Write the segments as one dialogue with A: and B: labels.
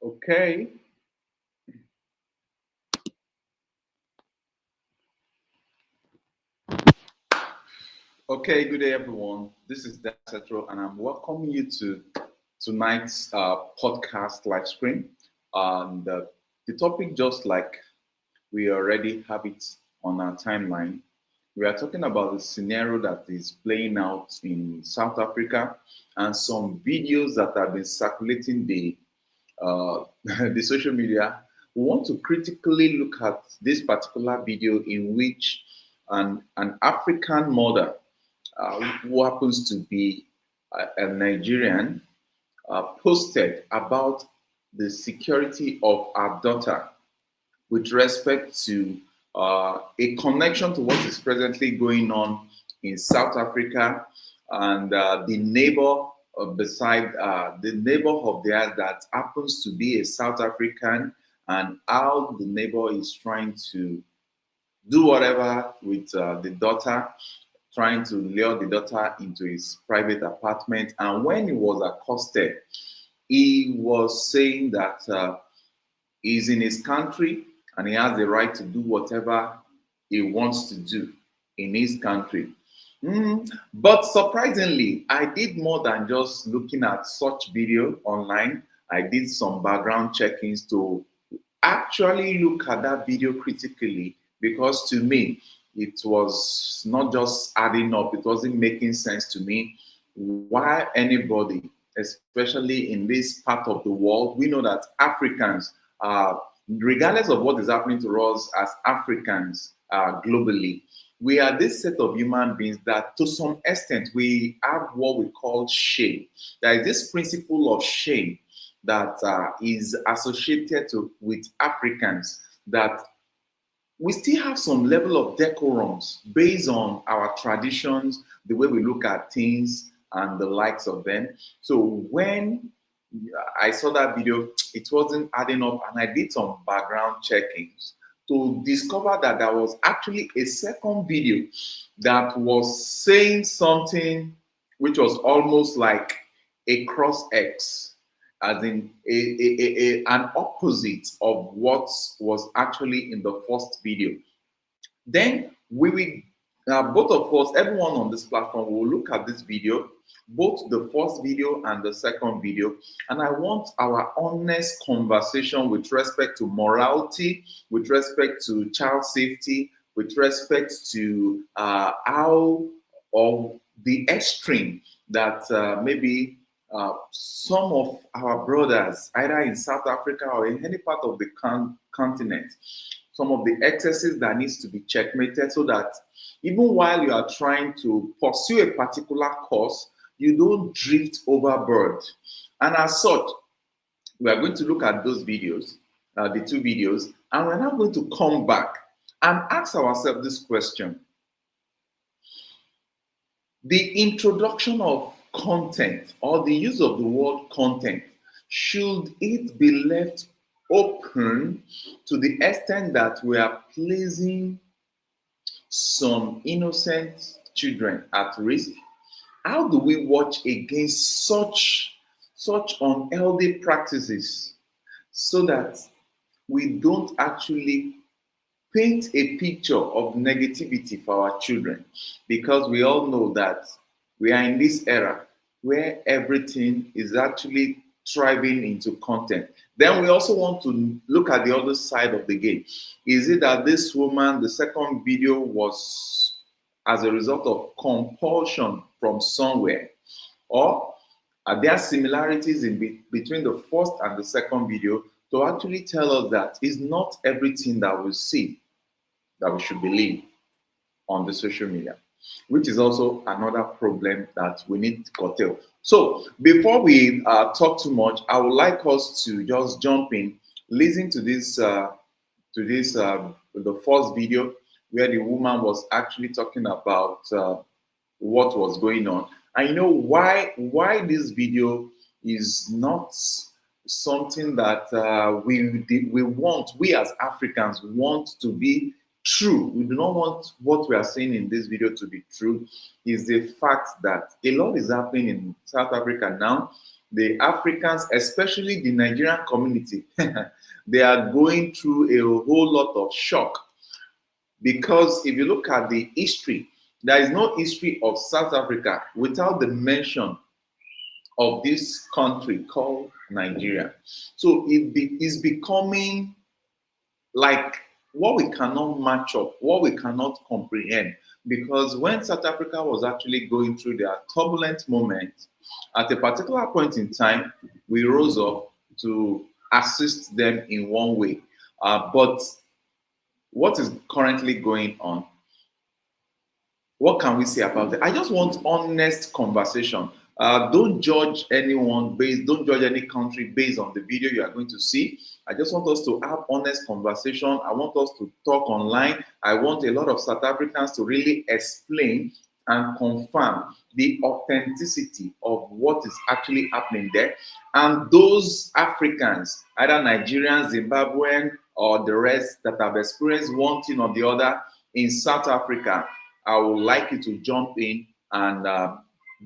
A: Okay. Okay, good day, everyone. This is Dan Setro, and I'm welcoming you to tonight's podcast live stream. And the topic, just like we already have it on our timeline, we are talking about the scenario that is playing out in South Africa and some videos that have been circulating the social media. We want to critically look at this particular video in which an African mother who happens to be a Nigerian posted about the security of our daughter with respect to a connection to what is presently going on in South Africa and the neighbor beside the neighbor of theirs that happens to be a South African, and how the neighbor is trying to do whatever with the daughter, trying to lure the daughter into his private apartment. And when he was accosted, he was saying that he's in his country and he has the right to do whatever he wants to do in his country. But surprisingly, I did more than just looking at such video online. I did some background checkings to actually look at that video critically, because to me, it was not just adding up, it wasn't making sense to me why anybody, especially in this part of the world, we know that Africans, regardless of what is happening to us as Africans globally, we are this set of human beings that to some extent we have what we call shame. There is this principle of shame that is associated with Africans, that we still have some level of decorums based on our traditions, the way we look at things and the likes of them. So when I saw that video, it wasn't adding up, and I did some background checkings to discover that there was actually a second video that was saying something which was almost like a cross X, as in an opposite of what was actually in the first video. Then we will, both of us, everyone on this platform, will look at this video, both the first video and the second video, and I want our honest conversation with respect to morality, with respect to child safety, with respect to how, or the extreme that maybe some of our brothers, either in South Africa or in any part of the continent, some of the excesses that needs to be checkmated, so that even while you are trying to pursue a particular course, you don't drift overboard. And as such, we are going to look at those videos, the two videos, and we're now going to come back and ask ourselves this question. The introduction of content, or the use of the word content, should it be left open to the extent that we are placing some innocent children at risk? How do we watch against such unhealthy practices so that we don't actually paint a picture of negativity for our children? Because we all know that we are in this era where everything is actually thriving into content. Then we also want to look at the other side of the game. Is it that this woman, the second video, was as a result of compulsion from somewhere? Or are there similarities between the first and the second video to actually tell us that it's not everything that we see that we should believe on the social media, which is also another problem that we need to curtail. So before we talk too much, I would like us to just jump in, listen to this the first video where the woman was actually talking about what was going on. And you know why this video is not something that we as Africans want to be true. We do not want what we are saying in this video to be true. Is the fact that a lot is happening in South Africa now, the Africans, especially the Nigerian community, they are going through a whole lot of shock. Because if you look at the history, there is no history of South Africa without the mention of this country called Nigeria. So it's becoming like what we cannot match up, what we cannot comprehend. Because when South Africa was actually going through their turbulent moment, at a particular point in time, we rose up to assist them in one way. But what is currently going on? What can we say about it? I just want honest conversation. Don't judge anyone don't judge any country based on the video you are going to see. I just want us to have honest conversation. I want us to talk online. I want a lot of South Africans to really explain and confirm the authenticity of what is actually happening there. And those Africans, either Nigerians, Zimbabwean, or the rest that have experienced one thing or the other in South Africa, I would like you to jump in and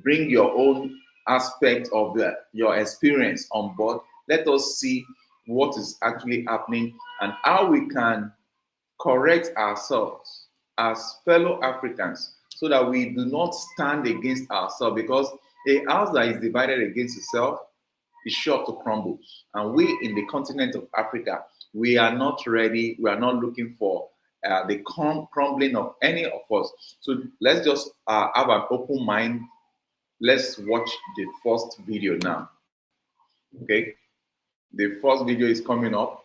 A: bring your own aspect of your experience on board. Let us see what is actually happening and how we can correct ourselves as fellow Africans so that we do not stand against ourselves, because a house that is divided against itself is sure to crumble. And we in the continent of Africa, we are not ready. We are not looking for the crumbling of any of us. So let's just have an open mind. Let's watch the first video now. Okay, the first video is coming up,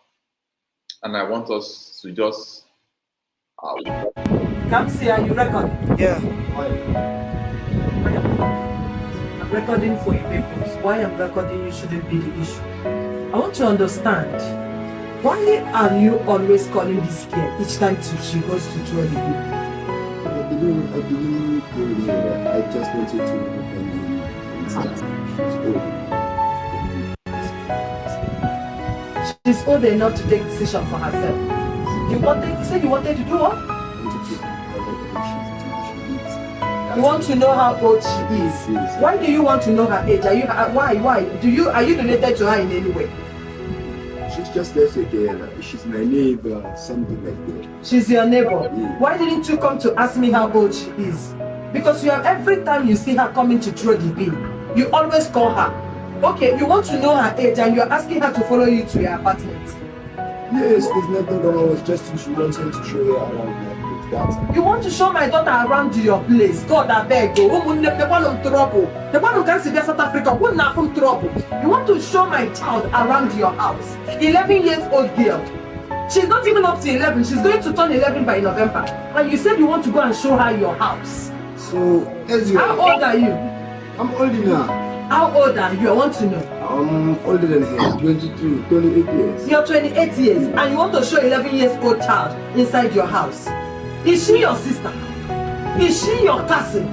A: and I want us to just.
B: Come see how you record.
C: Yeah.
B: I'm recording for you people. Why I'm recording you shouldn't be the issue. I want to understand, why are you always calling this girl each time she goes to draw the book?
C: I didn't go there. I just wanted to
B: She's old enough to take decision for herself. You said you wanted to do what? You want to know how old she is. Why do you want to know her age? Are you why? Are you related to her in any way?
C: She's just a girl. She's my neighbor, something like that.
B: She's your neighbor.
C: Yeah.
B: Why didn't you come to ask me how old she is? Because you have every time you see her coming to throw the bill, you always call her. Okay, you want to know her age and you're asking her to follow you to your apartment.
C: Yes, there's nothing wrong. It's just she wants him to show her around my place.
B: You want to show my daughter around your place? God, I beg you. The one in trouble. The one who can't see South Africa. Who not from trouble? You want to show my child around your house? 11 years old girl. She's not even up to 11. She's going to turn 11 by November. And you said you want to go and show her your house.
C: So, as you.
B: How old are you?
C: I'm old enough.
B: How old are you? I want to know.
C: I'm older than her, 22, 28 years.
B: You're 28 years and you want to show 11 years old child inside your house. Is she your sister? Is she your cousin?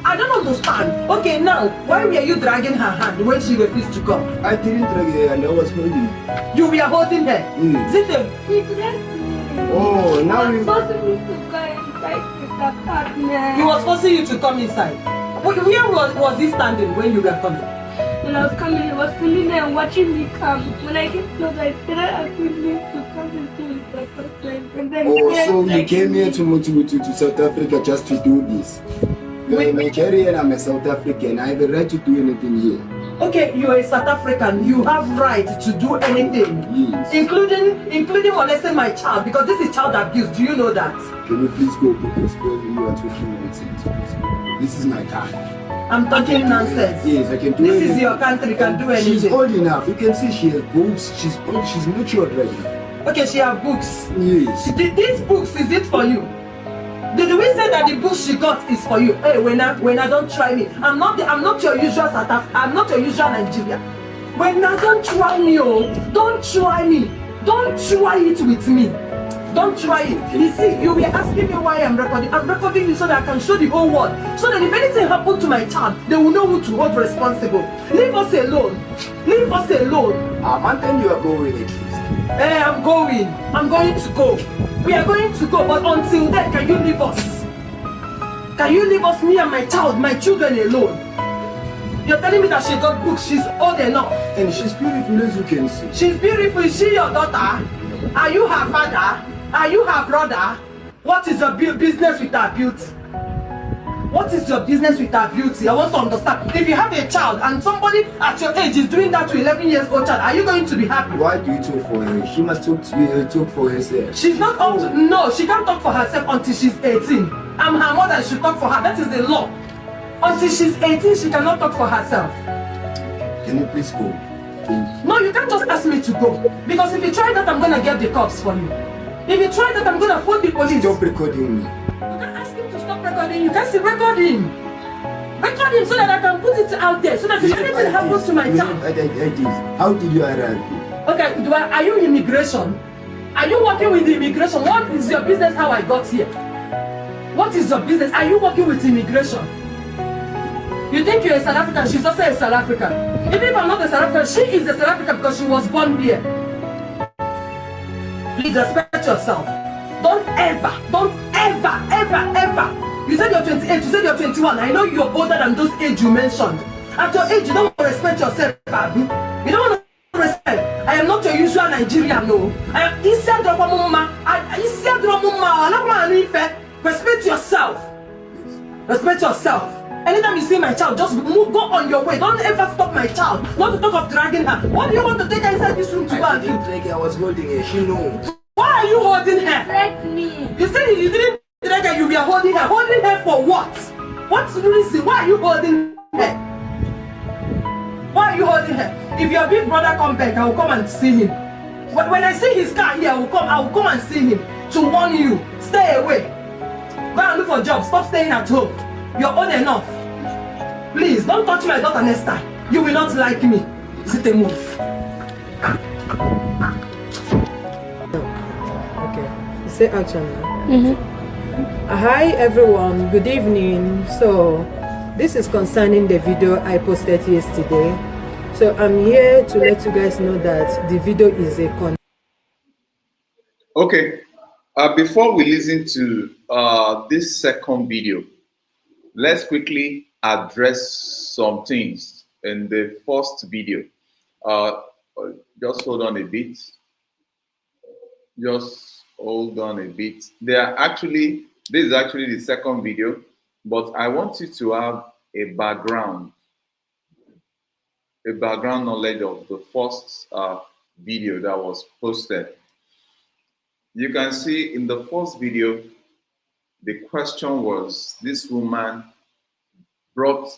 B: I don't understand. Okay, now, why were you dragging her hand when she refused to come?
C: I didn't drag her and I was holding her.
B: You were holding her?
C: Mm.
B: Zitten.
D: He dragged me.
C: Oh, now you.
D: Forcing me to go inside his apartment.
B: He was forcing you to come inside. Where was he standing when you were coming?
D: When I was coming, he was filming me and watching me come. When I came close, I started asking him to come into his apartment. And then
C: So you came here to South Africa just to do this? You're a Nigerian, I'm a South African. I have a right to do anything here.
B: Okay, you're a South African. You have right to do anything.
C: Yes.
B: Including molesting my child, because this is child abuse. Do you know that?
C: Can you please go, because you are talking nonsense? Please go. This is my time.
B: I'm talking nonsense.
C: Yes, I can do
B: This
C: anything.
B: is your country, you can do anything.
C: She's old enough. You can see she has boobs. She's old. She's matured right now.
B: Okay, she have books.
C: Yes.
B: These books, is it for you? Did we say that the book she got is for you? Hey, when I don't try me. I'm not your usual South African. I'm not your usual Nigerian. When I don't try me, oh, don't try me. Don't try it with me. Don't try it. You see, you were asking me why I'm recording. I'm recording you so that I can show the whole world. So that if anything happens to my child, they will know who to hold responsible. Leave us alone. Leave us alone.
C: And then you are going at least.
B: Hey, I'm going to go. We are going to go, but until then, can you leave us? Can you leave us, me and my child, my children alone? You're telling me that she got books, she's old enough.
C: And she's beautiful, as you can see.
B: She's beautiful. Is she your daughter? Are you her father? Are you her brother? What is your business with her beauty? What is your business with her beauty? I want to understand. If you have a child and somebody at your age is doing that to 11 years old child, are you going to be happy?
C: Why do you talk for her? She must talk for herself.
B: She's not up to, no, she can't talk for herself until she's 18. I'm her mother, she should talk for her. That is the law. Until she's 18, she cannot talk for herself.
C: Can you please go?
B: No, you can't just ask me to go. Because if you try that, I'm going to get the cops for you. If you try that, I'm going to phone the police.
C: Stop recording me.
B: You can ask him to stop recording. You can still record him. Record him so that I can put it out there. So that if anything happens to my child.
C: How did you arrive?
B: Okay, are you immigration? Are you working with the immigration? What is your business how I got here? What is your business? Are you working with immigration? You think you're a South African? She's also a South African. Even if I'm not a South African, she is a South African because she was born here. Please respect yourself. Don't ever. You said you're 28, you said you're 21. I know you're older than those age you mentioned. At your age, you don't want to respect yourself, Babu. You don't want to respect. I am not your usual Nigerian, no. I am Isia Dromumma. Respect yourself. Respect yourself. Anytime you see my child, just move, go on your way. Don't ever stop my child. Not to talk of dragging her. What do you want to take her inside this room to go and do?
C: I was holding her. She knows.
B: Why are you holding her?
D: Let me.
B: You said you didn't drag her, you were holding her. Holding her for what? What's the reason? Why are you holding her? Why are you holding her? If your big brother come back, I will come and see him. But when I see his car here, I will come and see him to warn you. Stay away. Go and look for a job. Stop staying at home. You're old enough. Please, don't touch my daughter next time. You will not like me. Is it a move?
E: Okay. Say action now. Hi everyone. Good evening. So, this is concerning the video I posted yesterday. So, I'm here to let you guys know that the video is a
A: Okay. Before we listen to this second video, let's quickly address some things in the first video. Just hold on a bit. Just hold on a bit. This is actually the second video, but I want you to have a background knowledge of the first video that was posted. You can see in the first video, the question was, this woman brought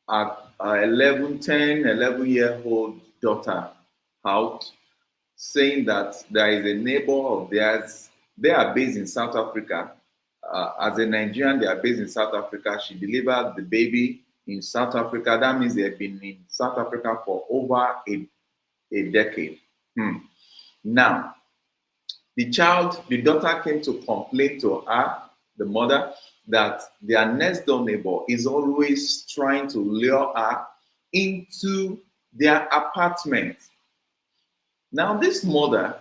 A: a 11-year-old daughter out, saying that there is a neighbor of theirs. They are based in South Africa. As a Nigerian, they are based in South Africa. She delivered the baby in South Africa. That means they have been in South Africa for over a decade. Now, the daughter came to complain to her, the mother, that their next door neighbor is always trying to lure her into their apartment. Now, this mother,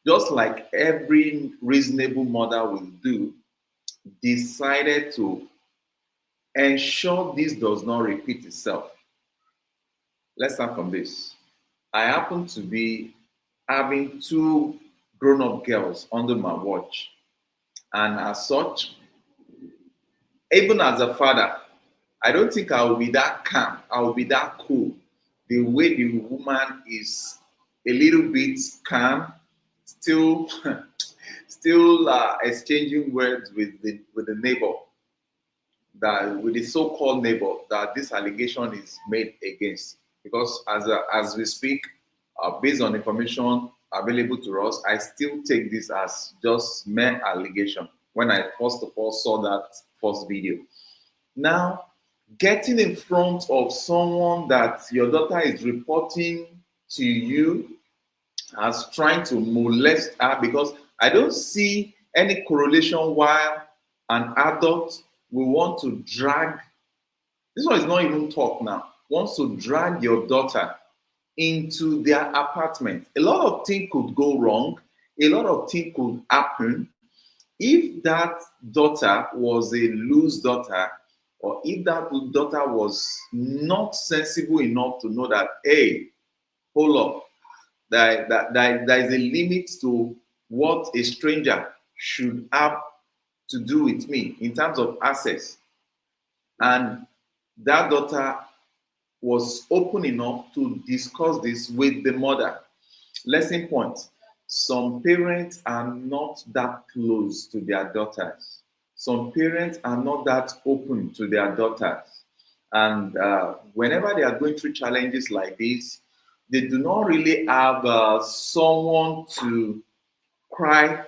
A: just like every reasonable mother will do, decided to ensure this does not repeat itself. Let's start from this. I happen to be having 2 grown-up girls under my watch. And as such, even as a father, I don't think I will be that calm. I will be that cool. The way the woman is a little bit calm, still exchanging words with the neighbor, with the so-called neighbor that this allegation is made against. Because as we speak, based on information available to us, I still take this as just mere allegation when I first of all saw that first video. Now, getting in front of someone that your daughter is reporting to you as trying to molest her, because I don't see any correlation why an adult will want to drag, this one is not even talk now, wants to drag your daughter into their apartment. A lot of things could go wrong. A lot of things could happen. If that daughter was a loose daughter, or if that daughter was not sensible enough to know that, hey, hold up, there is a limit to what a stranger should have to do with me in terms of access. And that daughter was open enough to discuss this with the mother. Lesson point: some parents are not that close to their daughters. Some parents are not that open to their daughters. And whenever they are going through challenges like this, they do not really have someone to cry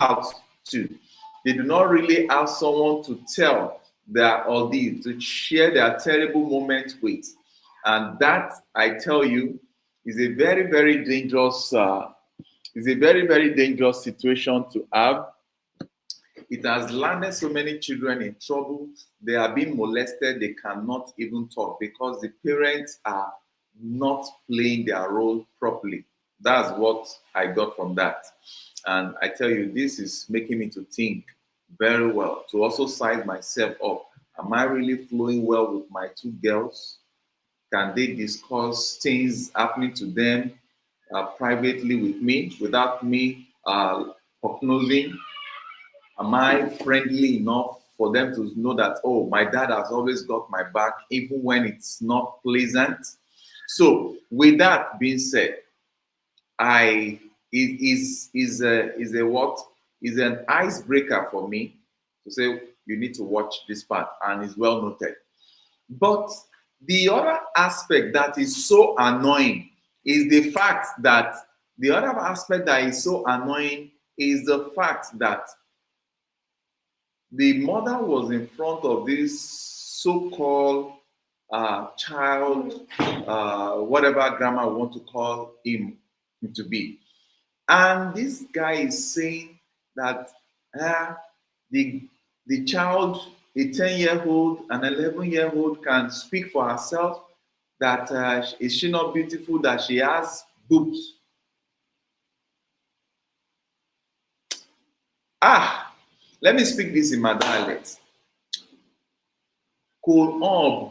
A: out to. They do not really have someone to tell their ordeal, to share their terrible moments with. And that, I tell you, is a very, very dangerous situation to have. It has landed so many children in trouble. They are being molested. They cannot even talk because the parents are not playing their role properly. That's what I got from that. And I tell you, this is making me to think very well, to also size myself up. Am I really flowing well with my two girls? Can they discuss things happening to them privately with me without me prognosing? Am I friendly enough for them to know that, oh, my dad has always got my back, even when it's not pleasant? So, with that being said, it is an icebreaker for me to say you need to watch this part, and it's well noted. But the other aspect that is so annoying is the fact that the mother was in front of this so-called child, whatever grammar we want to call him to be. And this guy is saying that the child, a 10-year-old, an 11-year-old can speak for herself, that is she not beautiful, that she has boobs. Let me speak this in my dialect. To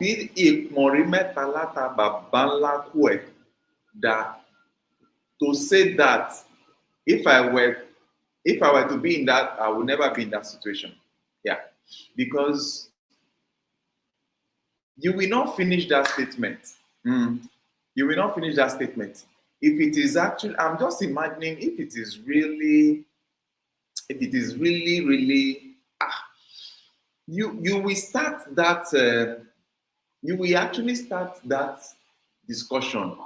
A: say that if I were to be in that, I would never be in that situation. Yeah, because you will not finish that statement. You will not finish that statement. If it is actually, I'm just imagining if it is really, you will start that, you will actually start that discussion,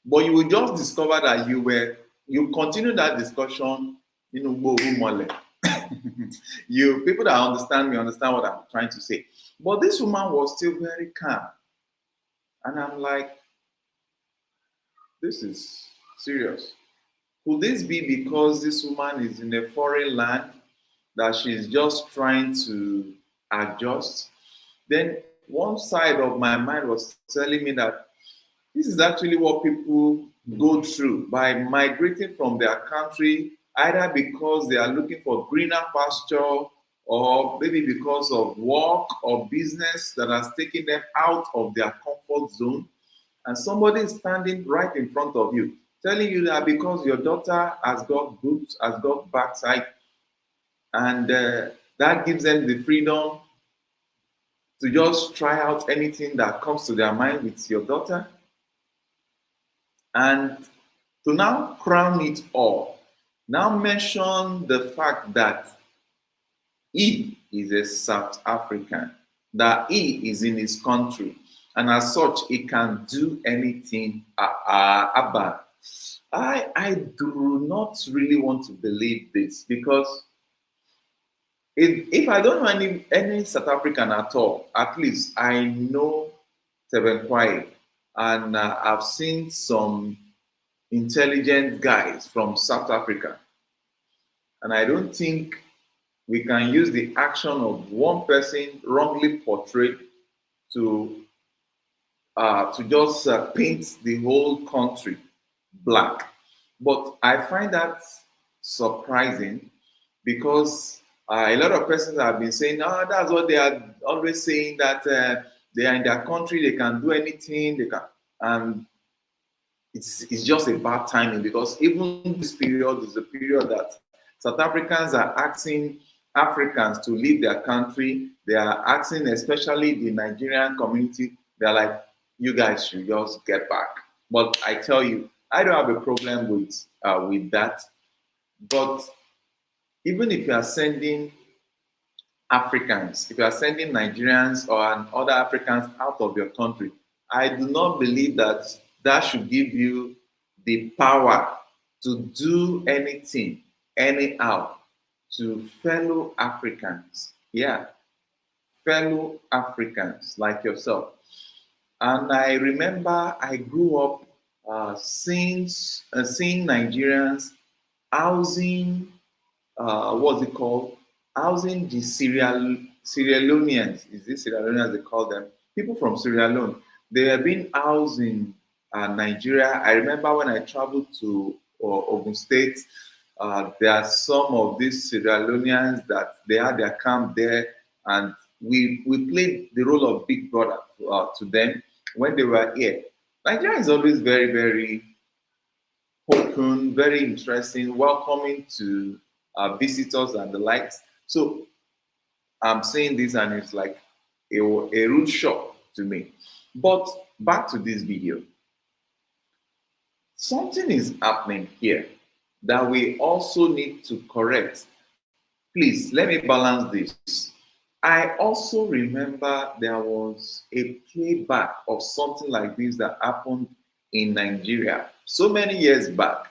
A: but you will just discover that you continue that discussion, people that understand me understand what I'm trying to say. But this woman was still very calm. And I'm like, this is serious. Could this be because this woman is in a foreign land, that she's just trying to adjust? Then one side of my mind was telling me that this is actually what people go through by migrating from their country, either because they are looking for greener pasture, or maybe because of work or business that has taken them out of their comfort zone. And somebody is standing right in front of you, telling you that because your daughter has got boobs, has got backside, and that gives them the freedom to just try out anything that comes to their mind with your daughter. And to now crown it all, now mention the fact that he is a South African, that he is in his country, and as such, he can do anything about. I do not really want to believe this, because if I don't know any South African at all, at least I know Teben Kwai, and I've seen some intelligent guys from South Africa, and I don't think we can use the action of one person wrongly portrayed to just paint the whole country black. But I find that surprising, because A lot of persons have been saying, oh, that's what they are always saying, that they are in their country, they can do anything, they can. And it's just a bad timing, because even this period is a period that South Africans are asking Africans to leave their country. They are asking, especially the Nigerian community, they're like, you guys should just get back. But I tell you, I don't have a problem with that. But even if you are sending Africans, if you are sending Nigerians or other Africans out of your country, I do not believe that that should give you the power to do anything, anyhow, to fellow Africans. Yeah, fellow Africans like yourself. And I remember I grew up seeing Nigerians housing, what's it called? Housing the Sierra Leoneans. Is this Sierra Leoneans they call them? People from Sierra Leone. They have been housed in Nigeria. I remember when I traveled to Ogun State, there are some of these Sierra Leoneans that they had their camp there, and we played the role of big brother to them when they were here. Nigeria is always very, very open, very interesting, welcoming to visitors and the likes. So I'm saying this, and it's like a rude shock to me. But back to this video. Something is happening here that we also need to correct. Please, let me balance this. I also remember there was a playback of something like this that happened in Nigeria so many years back,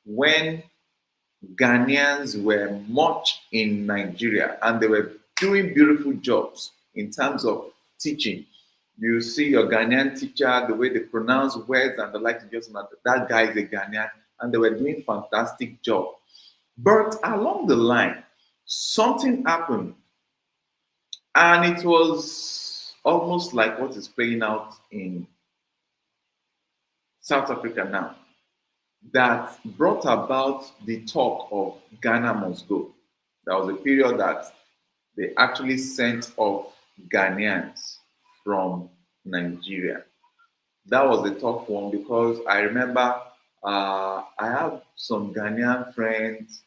A: when Ghanaians were much in Nigeria and they were doing beautiful jobs in terms of teaching. You see your Ghanaian teacher, the way they pronounce words and the like, just matter. That guy is a Ghanaian, and they were doing fantastic job. But along the line, something happened, and it was almost like what is playing out in South Africa now, that brought about the talk of Ghana must go. There was a period that they actually sent off Ghanaians from Nigeria. That was a tough one, because I remember I have some Ghanaian friends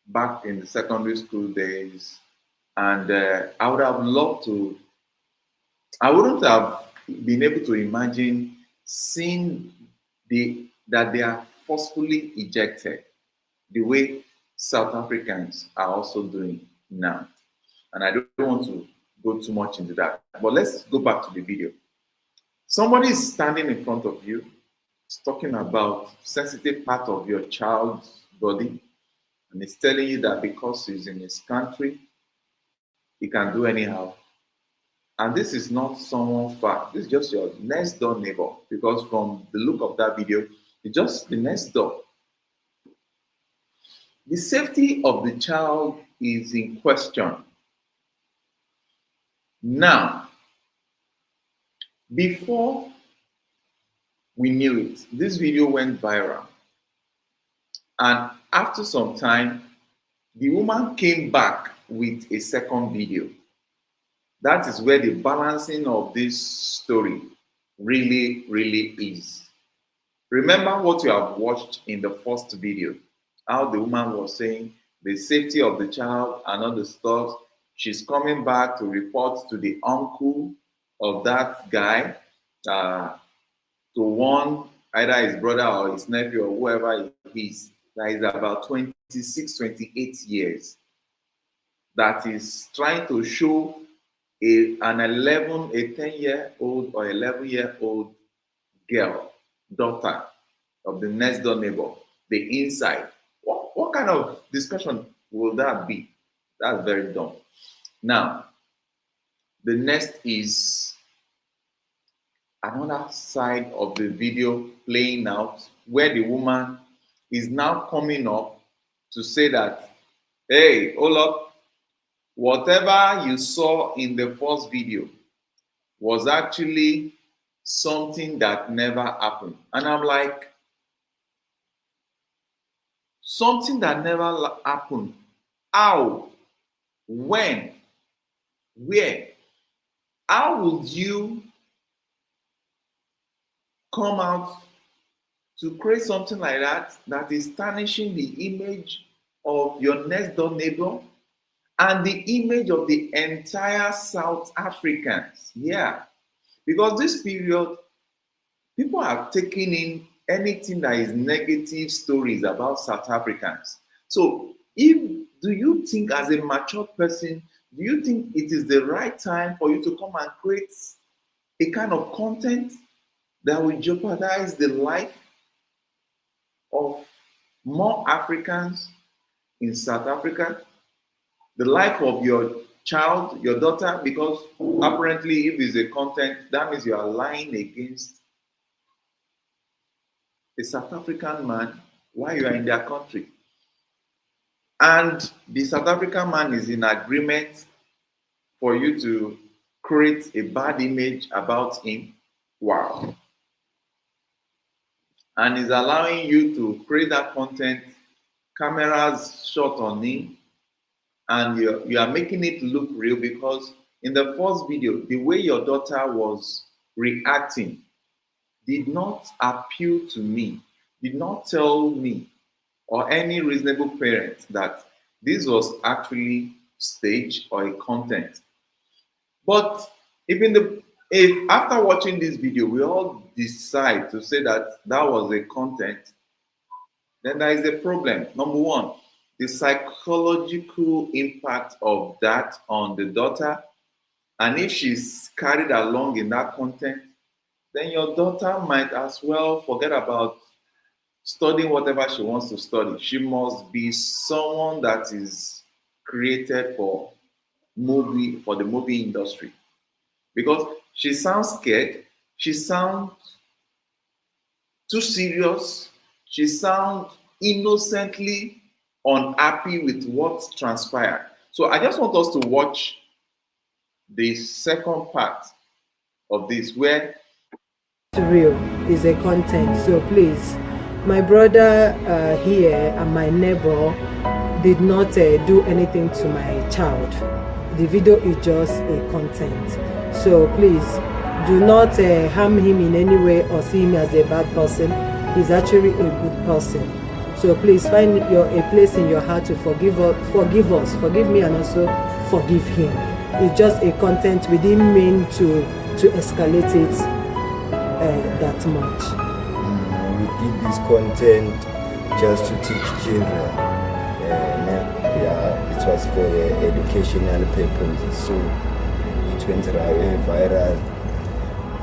A: back in the secondary school days, and I would have loved to, I wouldn't have been able to imagine seeing that they are forcefully ejected the way South Africans are also doing now. And I don't want to go too much into that, but let's go back to the video. Somebody is standing in front of you, is talking about sensitive part of your child's body, and it's telling you that because he's in his country, he can do anyhow. And this is not someone far. This is just your next door neighbor, because from the look of that video, it's just the next door. The safety of the child is in question. Now, before we knew it, this video went viral. And after some time, the woman came back with a second video. That is where the balancing of this story really, really is. Remember what you have watched in the first video, how the woman was saying the safety of the child and all the stuff. She's coming back to report to the uncle of that guy, to warn either his brother or his nephew or whoever he is, that is about 26, 28 years, that is trying to show a 10-year-old or 11-year-old girl, daughter of the next door neighbor, the inside. What kind of discussion will that be? That's very dumb. Now, the next is another side of the video playing out, where the woman is now coming up to say that, hey, hold up, whatever you saw in the first video was actually something that never happened. And I'm like, something that never happened. How? When? Where? How would you come out to create something like that that is tarnishing the image of your next door neighbor and the image of the entire South Africans? Yeah, because this period, people are taking in anything that is negative stories about South Africans. So, do you think, as a mature person, do you think it is the right time for you to come and create a kind of content that will jeopardize the life of more Africans in South Africa, the life of your child, your daughter? Because apparently, if it's a content, that means you are lying against a South African man while you are in their country. And the South African man is in agreement for you to create a bad image about him. Wow. And is allowing you to create that content, cameras shot on him, and you are making it look real, because in the first video, the way your daughter was reacting did not appeal to me, did not tell me or any reasonable parent that this was actually staged or a content. But if after watching this video, we all decide to say that that was a content, then there is a problem. Number one, the psychological impact of that on the daughter. And if she's carried along in that content, then your daughter might as well forget about studying whatever she wants to study. She must be someone that is created for the movie industry, because she sounds scared, she sounds too serious, she sounds innocently unhappy with what transpired. So I just want us to watch the second part of this, where
E: real is a content. So please, my brother here and my neighbor did not do anything to my child. The video is just a content. So please do not harm him in any way or see him as a bad person. He's actually a good person. So please find a place in your heart to forgive me, and also forgive him. It's just a content. We didn't mean to escalate it that much.
C: We did this content just to teach children. It was for educational purposes, so it went viral.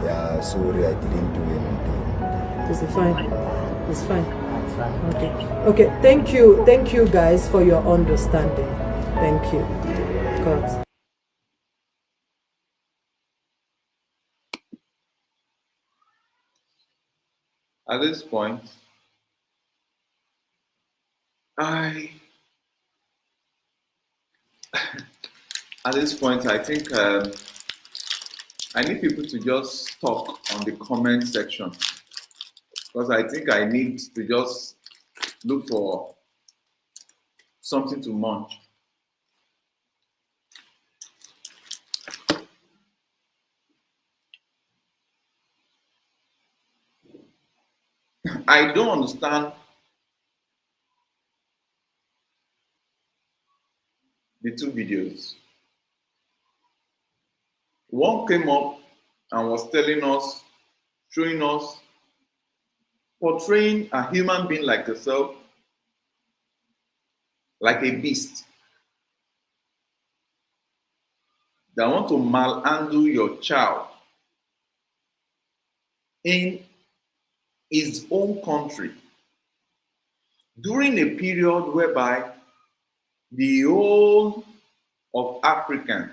C: Yeah, sorry, I didn't do anything.
E: Is it fine? It's fine. Okay. Thank you guys for your understanding. Thank you. God.
A: at this point, I think I need people to just talk on the comment section, because I think I need to just look for something to munch. I don't understand the two videos. One came up and was telling us, showing us, portraying a human being like yourself, like a beast that want to malhandle your child in his own country during a period whereby the whole of Africa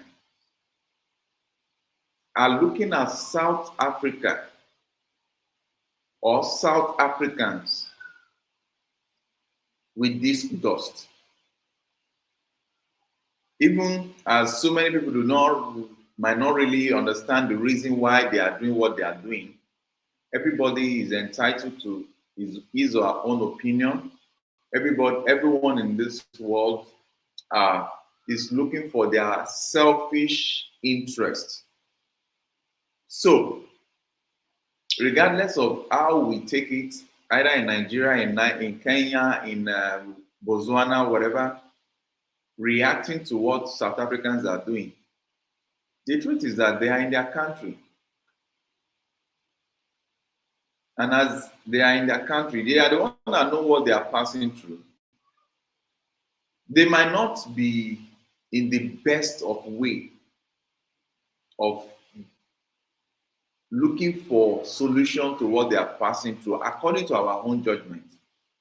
A: are looking at South Africa or South Africans with disgust. Even as so many people might not really understand the reason why they are doing what they are doing, everybody is entitled to his or her own opinion. Everyone in this world is looking for their selfish interests. So, regardless of how we take it, either in Nigeria, in Kenya, in Botswana, whatever, reacting to what South Africans are doing, the truth is that they are in their country. And as they are in their country, they are the ones that know what they are passing through. They might not be in the best of way of looking for solution to what they are passing through according to our own judgment.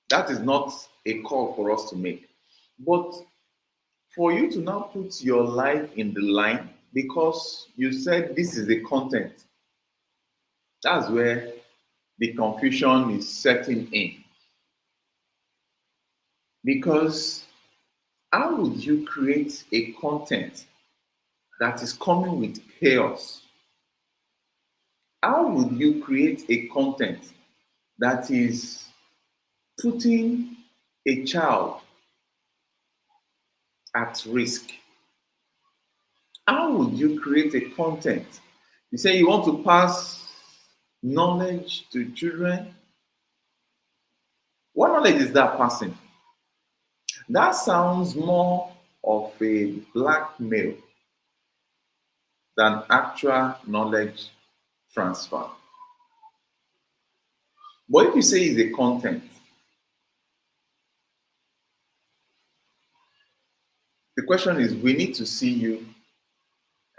A: That is not a call for us to make. But for you to now put your life in the line because you said this is the content, that's where the confusion is setting in. Because how would you create a content that is coming with chaos? How would you create a content that is putting a child at risk? How would you create a content? You say you want to pass knowledge to children. What knowledge is that passing? That sounds more of a blackmail than actual knowledge transfer. But if you say it's a content, the question is, we need to see you,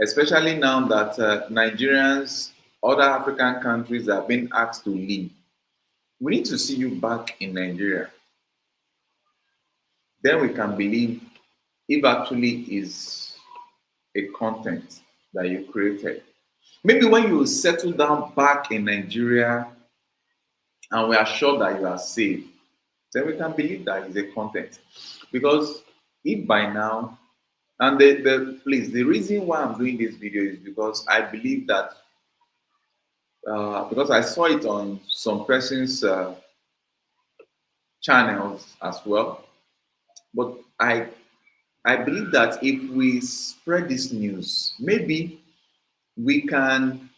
A: especially now that Nigerians, other African countries have been asked to leave. We need to see you back in Nigeria. Then we can believe if actually is a content that you created. Maybe when you settle down back in Nigeria and we are sure that you are safe, then we can believe that is a content. Because if by now, and please, the reason why I'm doing this video is because I believe that, because I saw it on some person's channels as well, but I believe that if we spread this news, maybe we can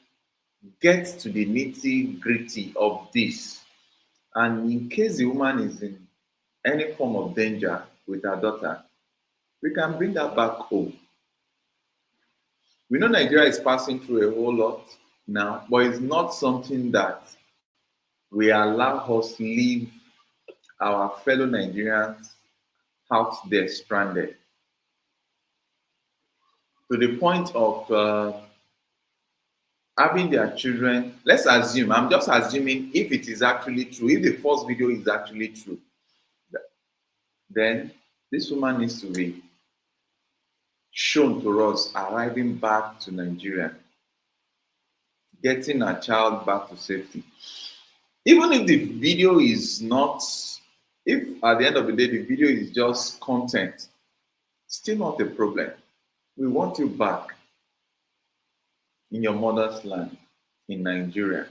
A: get to the nitty-gritty of this. And in case the woman is in any form of danger with her daughter, we can bring her back home. We know Nigeria is passing through a whole lot now, but it's not something that we allow us leave our fellow Nigerians out there stranded. To the point of having their children, let's assume, I'm just assuming if it is actually true, if the first video is actually true, then this woman needs to be shown to us arriving back to Nigeria, getting her child back to safety. Even if the video is not, if at the end of the day the video is just content, still not a problem. We want you back in your mother's land, in Nigeria.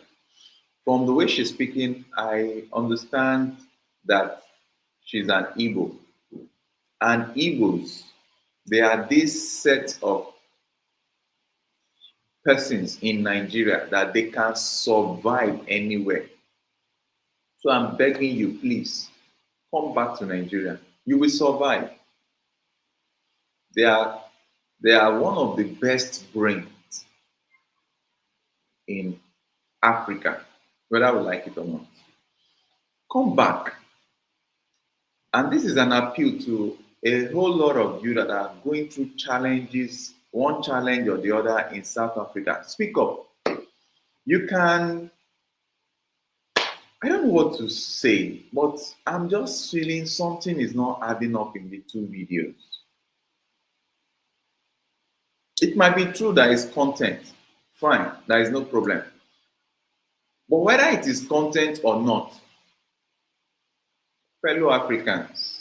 A: From the way she's speaking, I understand that she's an Igbo. And Igbos, they are this set of persons in Nigeria that they can survive anywhere. So I'm begging you, please, come back to Nigeria. You will survive. They are one of the best brains in Africa, whether we like it or not. Come back. And this is an appeal to a whole lot of you that are going through challenges, one challenge or the other in South Africa. Speak up. You can, I don't know what to say, but I'm just feeling something is not adding up in the two videos. It might be true that it's content. Fine, there is no problem. But whether it is content or not, fellow Africans,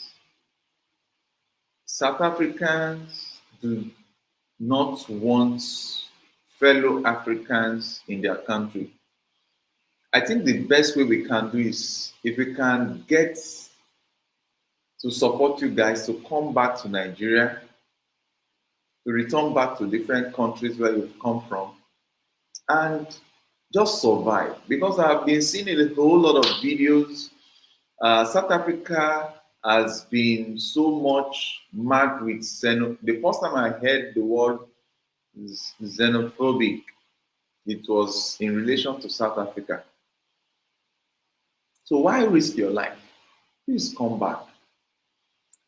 A: South Africans do not want fellow Africans in their country. I think the best way we can do is if we can get to support you guys to come back to Nigeria, to return back to different countries where you've come from, and just survive. Because I've been seeing a whole lot of videos. South Africa has been so much marked with the first time I heard the word xenophobic, it was in relation to South Africa. So why risk your life? Please come back.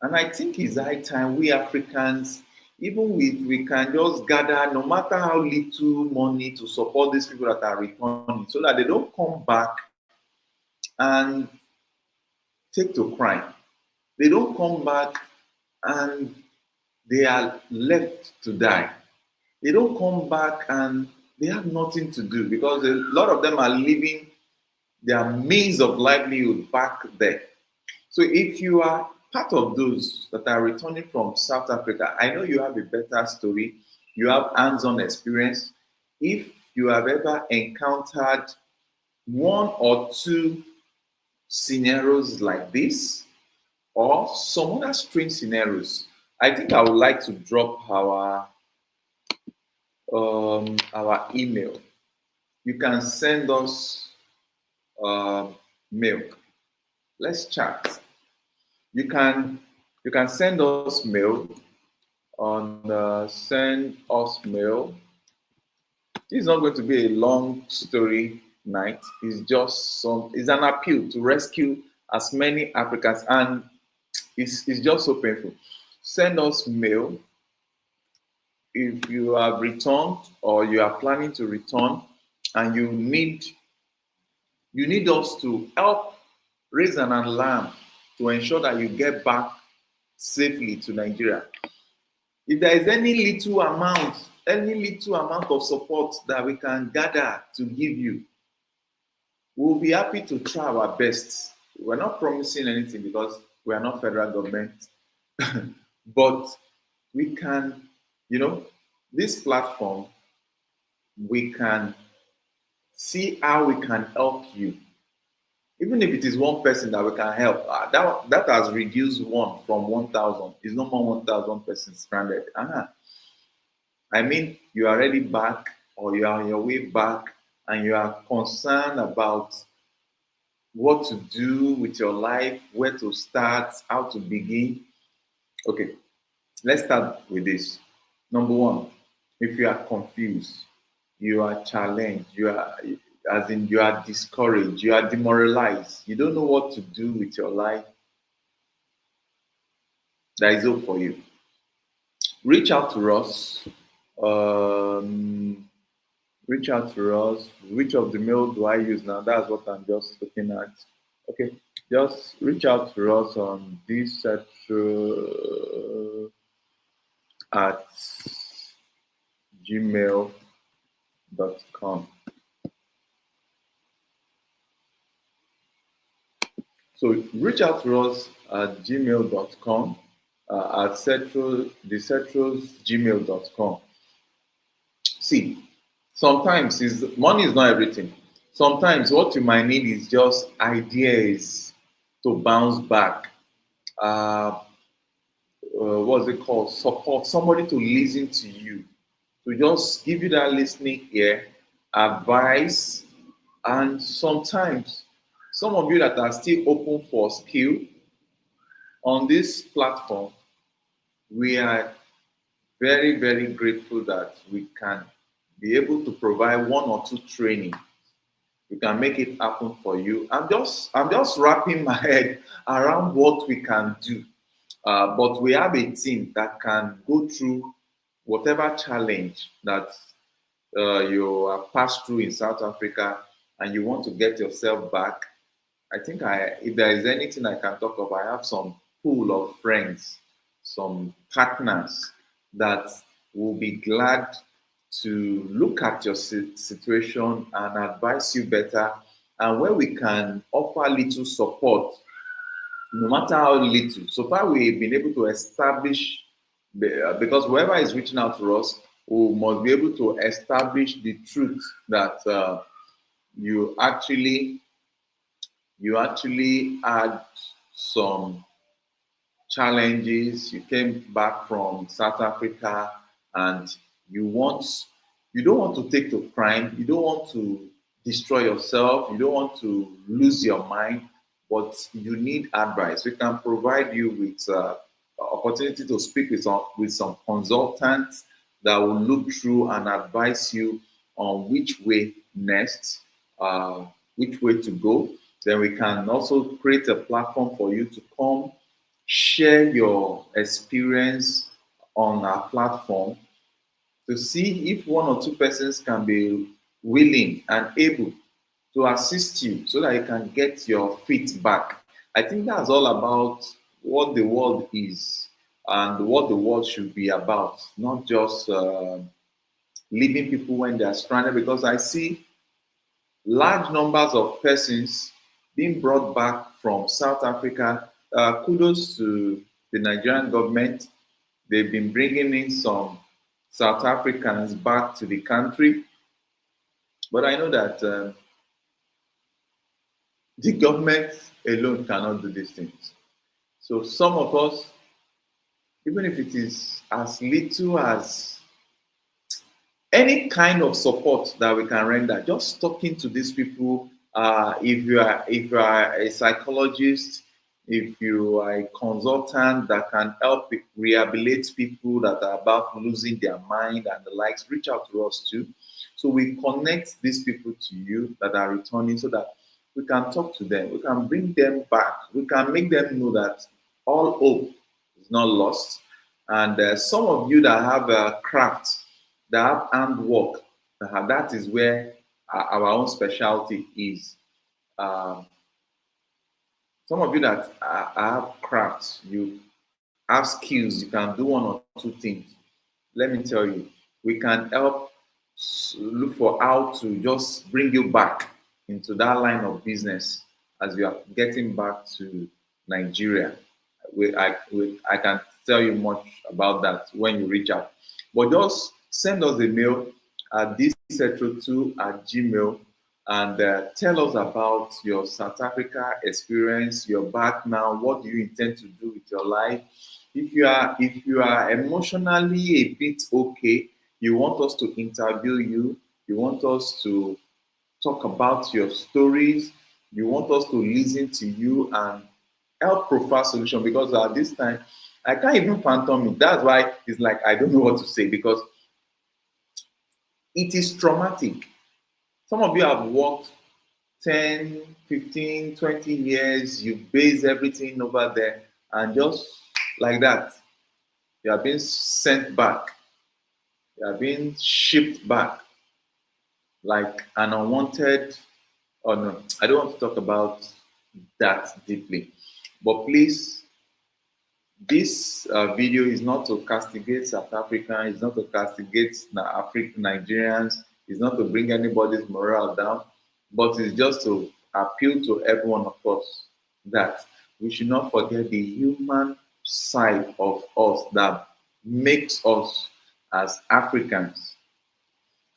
A: And I think it's high time we Africans, even if we can just gather, no matter how little money, to support these people that are returning, so that they don't come back and take to crime. They don't come back and they are left to die. They don't come back and they have nothing to do, because a lot of them are living their means of livelihood back there. So if you are part of those that are returning from South Africa, I know you have a better story. You have hands-on experience. If you have ever encountered one or two scenarios like this, or some other strange scenarios, I think I would like to drop our email. You can send us mail. Let's chat. You can send us mail on send us mail. This is not going to be a long story night. It's just it's an appeal to rescue as many Africans, and it's just so painful. Send us mail if you have returned or you are planning to return, and you need us to help raise an alarm to ensure that you get back safely to Nigeria. If there is any little amount of support that we can gather to give you, we'll be happy to try our best. We're not promising anything because we are not federal government, but we can, this platform, we can see how we can help you. Even if it is one person that we can help, that has reduced one from 1,000. It's no more 1,000 persons stranded. I mean, you are already back, or you are on your way back, and you are concerned about what to do with your life, where to start, how to begin. Okay, let's start with this. Number one, if you are confused, you are challenged, you are discouraged, you are demoralized, you don't know what to do with your life, there is hope for you. Reach out to us. Which of the mail do I use now? That's what I'm just looking at. Okay, just reach out to us on dsetro@gmail.com. So reach out to us at gmail.com, at gmail.com. See, sometimes money is not everything. Sometimes what you might need is just ideas to bounce back. What's it called? Support, somebody to listen to you, to just give you that listening ear, advice, and sometimes some of you that are still open for skill on this platform, we are very, very grateful that we can be able to provide one or two training. We can make it happen for you. I'm just wrapping my head around what we can do. But we have a team that can go through whatever challenge that you have passed through in South Africa and you want to get yourself back. I think if there is anything I can talk about, I have some pool of friends, some partners that will be glad to look at your situation and advise you better, and where we can offer little support, no matter how little. So far, we've been able to establish, because whoever is reaching out to us, we must be able to establish the truth that you actually had some challenges. You came back from South Africa and you don't want to take to crime. You don't want to destroy yourself. You don't want to lose your mind, but you need advice. We can provide you with opportunity to speak with some consultants that will look through and advise you on which way next, which way to go. Then we can also create a platform for you to come share your experience on our platform to see if one or two persons can be willing and able to assist you so that you can get your feet back. I think that's all about what the world is and what the world should be about, not just leaving people when they are stranded, because I see large numbers of persons being brought back from South Africa. Kudos to the Nigerian government. They've been bringing in some South Africans back to the country. But I know that the government alone cannot do these things. So some of us, even if it is as little as any kind of support that we can render, just talking to these people, if you are a psychologist, if you are a consultant that can help rehabilitate people that are about losing their mind and the likes, reach out to us too. So we connect these people to you that are returning so that we can talk to them, we can bring them back, we can make them know that all hope is not lost. And some of you that have a craft, that have handwork, that is where our own specialty is. Some of you that have crafts, you have skills, you can do one or two things. Let me tell you, we can help look for how to just bring you back into that line of business as you are getting back to Nigeria. I can tell you much about that when you reach out. But just send us a mail at thissetro2@gmail.com and tell us about your South Africa experience, your back now, what do you intend to do with your life? If you are emotionally a bit okay, you want us to interview you, you want us to talk about your stories, you want us to listen to you and help provide solution, because at this time, I can't even phantom it. That's why it's like, I don't know what to say, because it is traumatic. Some of you have worked 10, 15, 20 years, you base everything over there, and just like that, you are being sent back. You are being shipped back like an unwanted, or no, I don't want to talk about that deeply. But please, this video is not to castigate South Africa, it's not to castigate Nigerians, it's not to bring anybody's morale down, but it's just to appeal to every one of us that we should not forget the human side of us that makes us as Africans.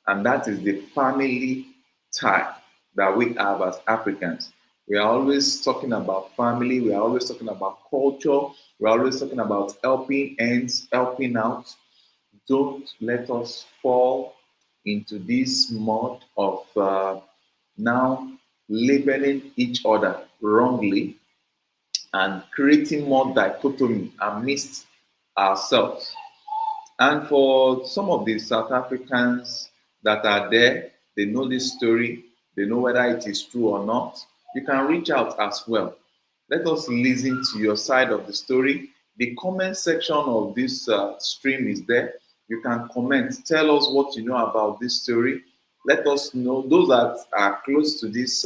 A: And that is the family tie that we have as Africans. We are always talking about family, we are always talking about culture, we are always talking about helping ends, helping out. Don't let us fall into this mode of now labeling each other wrongly and creating more dichotomy amidst ourselves. And for some of the South Africans that are there, they know this story, they know whether it is true or not, you can reach out as well. Let us listen to your side of the story. The comment section of this stream is there. You can comment, tell us what you know about this story. Let us know, those that are close to this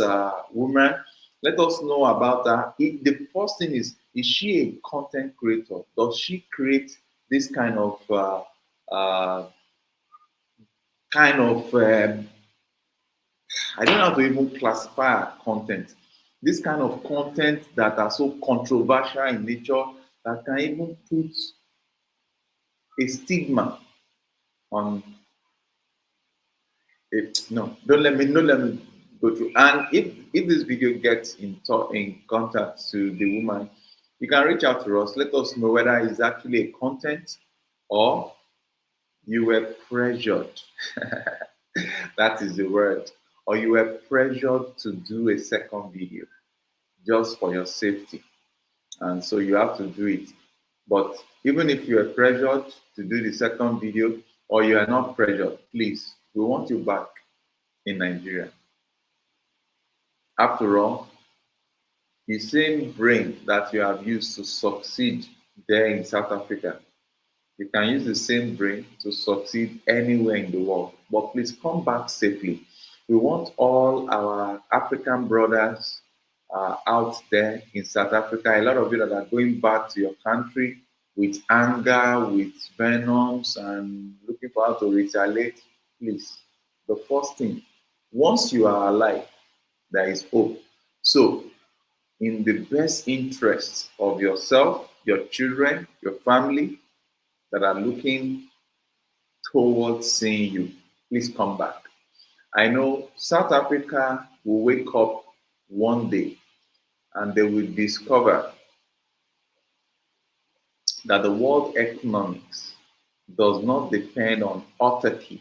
A: woman, let us know about her. The first thing is she a content creator? Does she create this kind of I don't know how to even classify her content. This kind of content that are so controversial in nature that can even put a stigma on it. No, don't let me go through. And if this video gets in contact to the woman, You can reach out to us. Let us know whether it's actually a content or you were pressured. That is the word. Or you were pressured to do a second video just for your safety. And so you have to do it. But even if you are pressured to do the second video or you are not pressured, please, we want you back in Nigeria. After all, the same brain that you have used to succeed there in South Africa, you can use the same brain to succeed anywhere in the world. But please come back safely. We want all our African brothers out there in South Africa, a lot of you that are going back to your country with anger, with venoms, and looking for how to retaliate. Please, the first thing, once you are alive, there is hope. So, in the best interest of yourself, your children, your family that are looking towards seeing you, please come back. I know South Africa will wake up one day and they will discover that the world economics does not depend on autarky.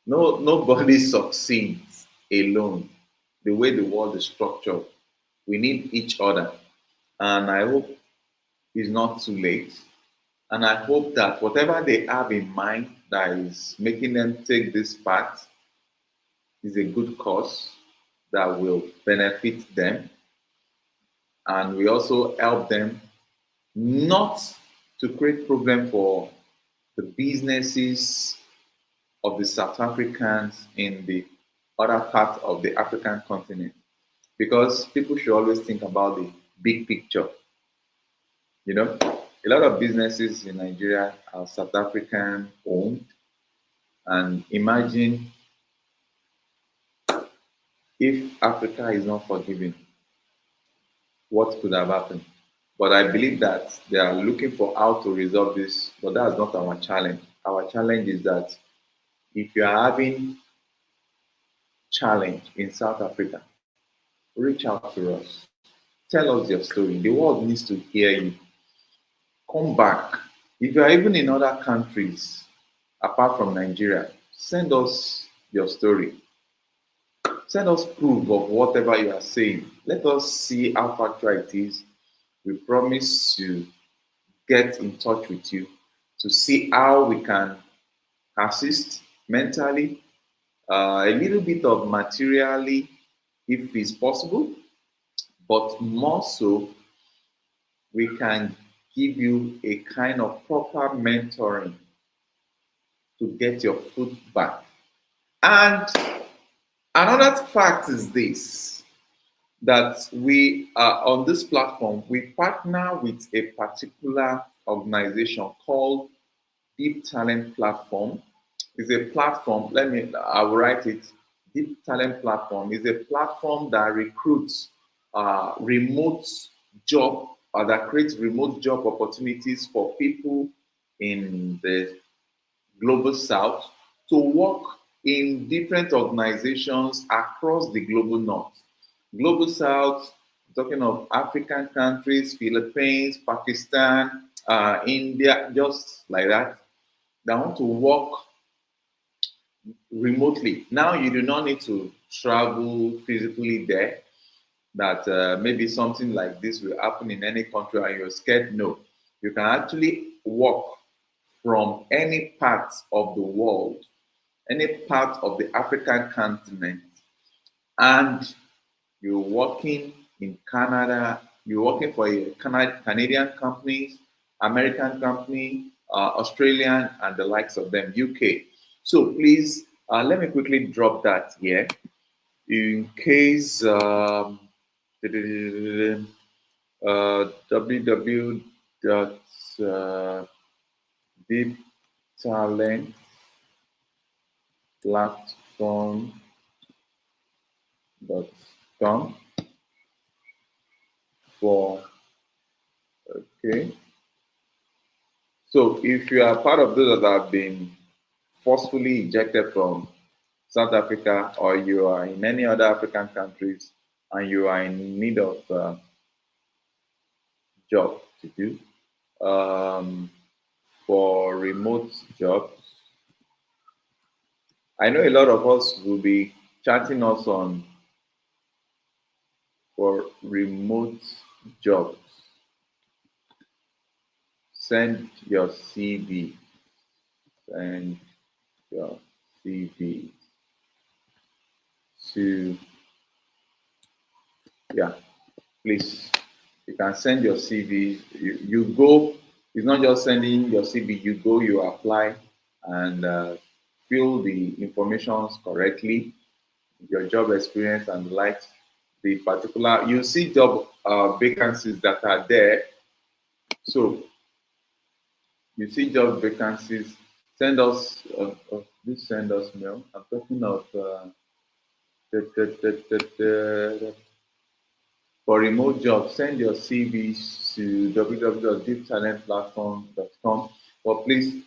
A: Nobody succeeds alone the way the world is structured. We need each other. And I hope it's not too late. And I hope that whatever they have in mind that is making them take this path is a good cause that will benefit them. And we also help them not to create problem for the businesses of the South Africans in the other part of the African continent. Because people should always think about the big picture. You know, a lot of businesses in Nigeria are South African owned. And imagine if Africa is not forgiving, what could have happened? But I believe that they are looking for how to resolve this, but that's not our challenge. Our challenge is that if you are having challenge in South Africa, reach out to us. Tell us your story. The world needs to hear you. Come back. If you are even in other countries, apart from Nigeria, send us your story. Send us proof of whatever you are saying. Let us see how factual it is. We promise to get in touch with you to see how we can assist mentally, a little bit of materially, if it's possible, but more so, we can give you a kind of proper mentoring to get your foot back. And another fact is this, that we are on this platform, we partner with a particular organization called Deep Talent Platform. It's a platform, I will write it. Deep Talent Platform is a platform that recruits remote job, that creates remote job opportunities for people in the global south to work in different organizations across the global north. Global south, talking of African countries, Philippines, Pakistan, India, just like that. They want to work remotely. Now you do not need to travel physically there, that maybe something like this will happen in any country and you're scared. No, you can actually work from any part of the world, any part of the African continent, and you're working in Canada, you're working for a Canadian companies, American company, Australian, and the likes of them, UK. So please, let me quickly drop that here in case www.deeptalentplatform.com for, okay. So if you are part of those that have been forcefully ejected from South Africa, or you are in any other African countries and you are in need of job to do. For remote jobs, I know a lot of us will be chatting us on for remote jobs. Send your CV. Send your CV to, yeah, please. You can send your CV. You go, it's not just sending your CV, you go, you apply, and fill the information correctly, your job experience and the likes, the particular, you see job vacancies that are there. So you see job vacancies, send us, please send us mail. I'm talking of for remote jobs, send your CVs to www.deeptalentplatform.com. But please,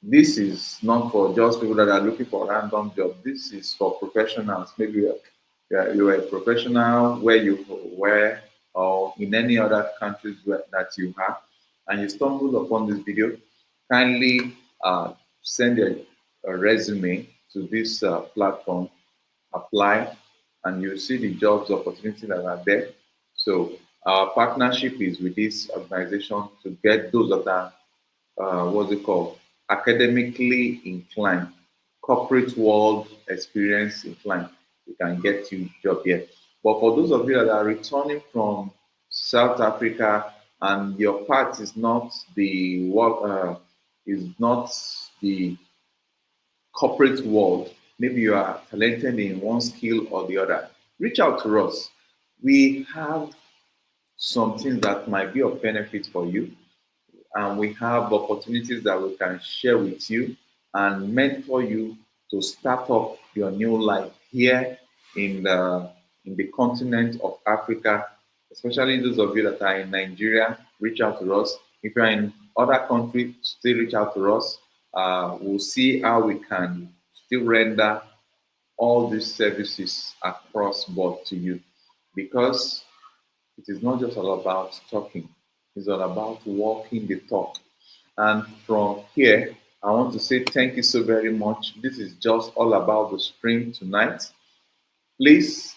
A: this is not for just people that are looking for a random job. This is for professionals. Maybe you're a professional where you were or in any other countries that you have, and you stumbled upon this video. Kindly send a resume to this platform, apply, and you see the jobs opportunities that are there. So our partnership is with this organization to get those that are what's it called, academically inclined, corporate world experience inclined. We can get you a job here. But for those of you that are returning from South Africa and your part is not the corporate world, maybe you are talented in one skill or the other, reach out to us. We have some things that might be of benefit for you, and we have opportunities that we can share with you and mentor you to start up your new life here in the continent of Africa, especially those of you that are in Nigeria. Reach out to us. If you're in other countries, still reach out to us. We'll see how we can still render all these services across board to you, because it is not just all about talking, it's all about walking the talk. And from here, I want to say thank you so very much. This is just all about the stream tonight. Please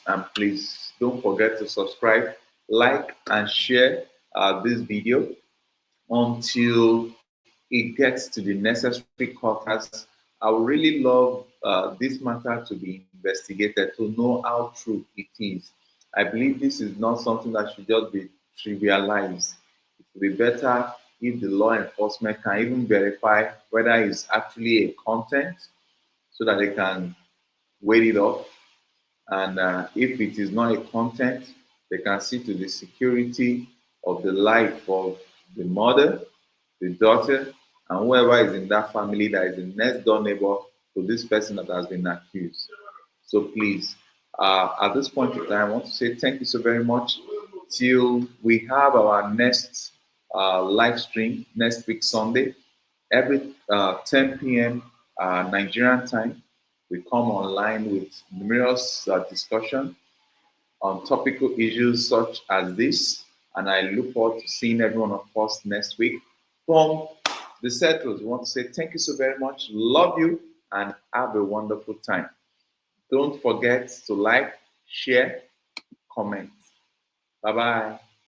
A: don't forget to subscribe, like, and share this video until it gets to the necessary quarters. I would really love this matter to be investigated to know how true it is. I believe this is not something that should just be trivialized. It would be better if the law enforcement can even verify whether it's actually a content so that they can weigh it off. And if it is not a content, they can see to the security of the life of the mother, the daughter, and whoever is in that family that is the next door neighbor to this person that has been accused. So please, at this point in time, I want to say thank you so very much. Till we have our next live stream next week, Sunday, every 10 p.m. Nigerian time, we come online with numerous discussion on topical issues such as this. And I look forward to seeing every one of us next week. From the Settlers, we want to say thank you so very much. Love you and have a wonderful time. Don't forget to like, share, comment. Bye-bye.